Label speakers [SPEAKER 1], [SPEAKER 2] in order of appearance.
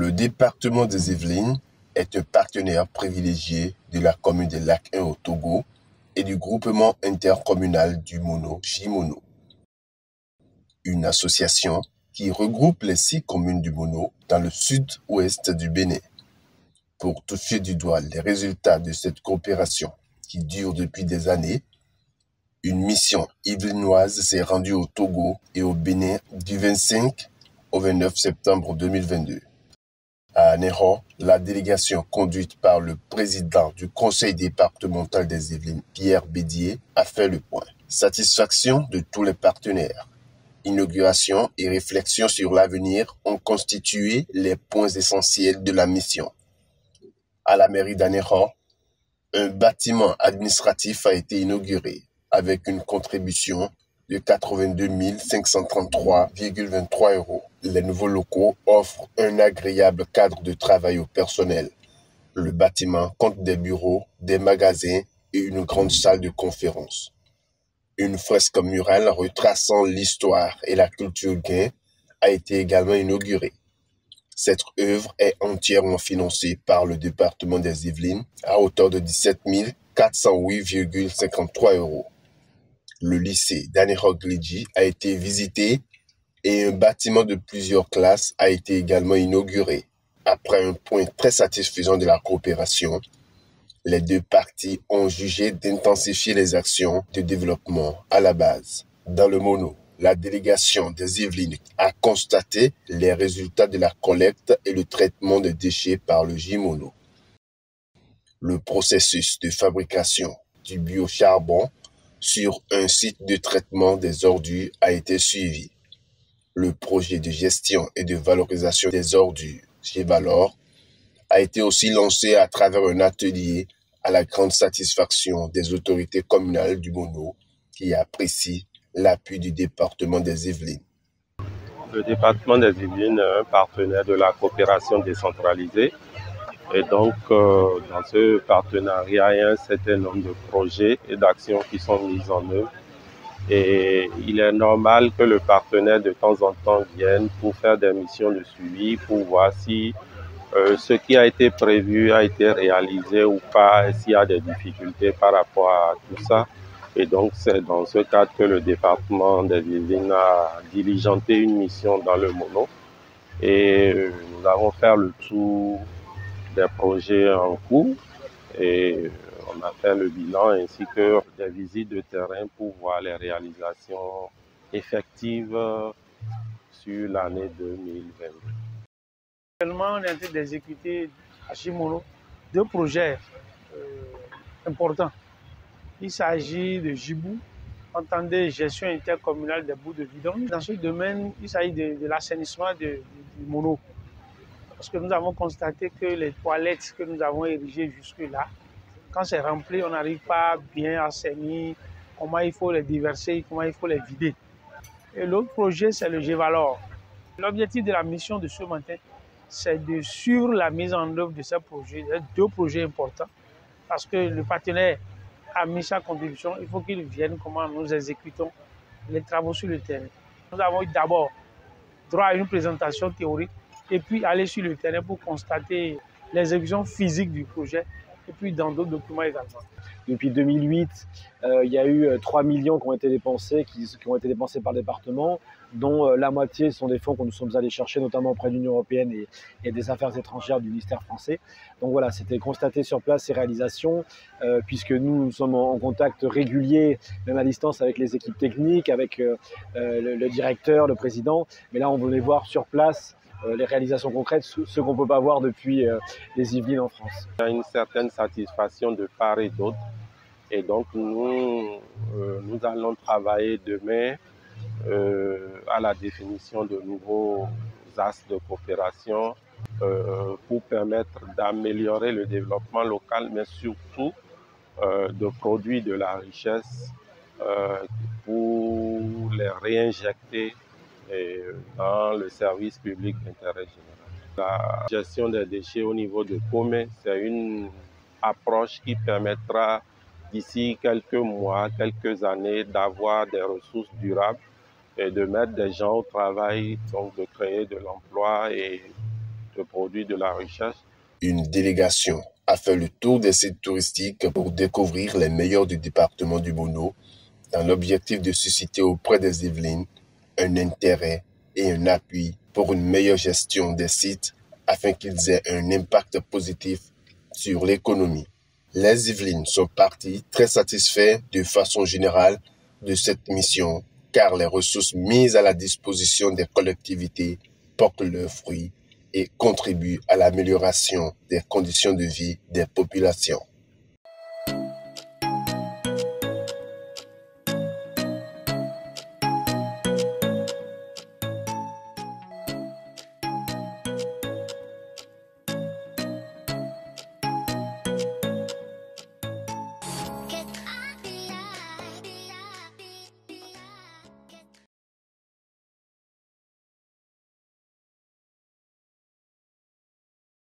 [SPEAKER 1] Le département des Yvelines est un partenaire privilégié de la commune des Lacs 1 au Togo et du groupement intercommunal du Mono, Jimono, une association qui regroupe les 6 communes du Mono dans le sud-ouest du Bénin. Pour toucher du doigt les résultats de cette coopération qui dure depuis des années, une mission yvelinoise s'est rendue au Togo et au Bénin du 25 au 29 septembre 2022. À Anéro, la délégation conduite par le président du conseil départemental des Yvelines, Pierre Bédier, a fait le point. Satisfaction de tous les partenaires. Inauguration et réflexion sur l'avenir ont constitué les points essentiels de la mission. À la mairie d'Anéro, un bâtiment administratif a été inauguré avec une contribution de 82 533,23 €. Les nouveaux locaux offrent un agréable cadre de travail au personnel. Le bâtiment compte des bureaux, des magasins et une grande salle de conférence. Une fresque murale retraçant l'histoire et la culture guin a été également inaugurée. Cette œuvre est entièrement financée par le département des Yvelines à hauteur de 17 408,53 €. Le lycée d'Anéro-Glidji a été visité et un bâtiment de plusieurs classes a été également inauguré. Après un point très satisfaisant de la coopération, les deux parties ont jugé d'intensifier les actions de développement à la base. Dans le Mono, la délégation des Yvelines a constaté les résultats de la collecte et le traitement des déchets par le Jimono. Le processus de fabrication du biocharbon sur un site de traitement des ordures a été suivi. Le projet de gestion et de valorisation des ordures, Gévalor, a été aussi lancé à travers un atelier à la grande satisfaction des autorités communales du Mono qui apprécient l'appui du département des Yvelines.
[SPEAKER 2] Le département des Yvelines est un partenaire de la coopération décentralisée. Et donc, dans ce partenariat, il y a un certain nombre de projets et d'actions qui sont mises en œuvre. Et il est normal que le partenaire de temps en temps vienne pour faire des missions de suivi, pour voir si ce qui a été prévu a été réalisé ou pas, s'il y a des difficultés par rapport à tout ça. Et donc, c'est dans ce cadre que le département des Yvelines a diligenté une mission dans le Mono. Et nous avons fait le tour des projets en cours et on a fait le bilan ainsi que des visites de terrain pour voir les réalisations effectives sur l'année 2022.
[SPEAKER 3] Actuellement, on est en train d'exécuter à Jimono 2 projets importants. Il s'agit de Jibou, entendez gestion intercommunale des bouts de vidange. Dans ce domaine, il s'agit de l'assainissement du Mono. Parce que nous avons constaté que les toilettes que nous avons érigées jusque-là, quand c'est rempli, on n'arrive pas bien à assainir, comment il faut les déverser, comment il faut les vider. Et l'autre projet, c'est le Gévalor. L'objectif de la mission de ce matin, c'est de suivre la mise en œuvre de ces projets, 2 projets importants, parce que le partenaire a mis sa contribution, il faut qu'il vienne comment nous exécutons les travaux sur le terrain. Nous avons eu d'abord droit à une présentation théorique et puis aller sur le terrain pour constater l'exécution physique du projet et puis dans d'autres documents également.
[SPEAKER 4] Depuis 2008, il y a eu 3 millions qui ont été dépensés, qui ont été dépensés par le département, dont la moitié sont des fonds que nous sommes allés chercher, notamment auprès de l'Union européenne et des affaires étrangères du ministère français. Donc voilà, c'était constater sur place ces réalisations, puisque nous sommes en contact régulier, même à distance, avec les équipes techniques, avec le directeur, le président. Mais là, on voulait voir sur place les réalisations concrètes, ce qu'on ne peut pas voir depuis les Yvelines en France.
[SPEAKER 2] Il y a une certaine satisfaction de part et d'autre. Et donc, nous allons travailler demain à la définition de nouveaux axes de coopération pour permettre d'améliorer le développement local, mais surtout de produire de la richesse pour les réinjecter dans le service public d'intérêt général. La gestion des déchets au niveau de Comé, c'est une approche qui permettra d'ici quelques mois, quelques années, d'avoir des ressources durables et de mettre des gens au travail, donc de créer de l'emploi et le produit de la recherche.
[SPEAKER 1] Une délégation a fait le tour des sites touristiques pour découvrir les meilleurs du département du Bono, dans l'objectif de susciter auprès des Yvelines un intérêt et un appui pour une meilleure gestion des sites afin qu'ils aient un impact positif sur l'économie. Les Yvelines sont partis très satisfaits de façon générale de cette mission car les ressources mises à la disposition des collectivités portent leurs fruits et contribuent à l'amélioration des conditions de vie des populations.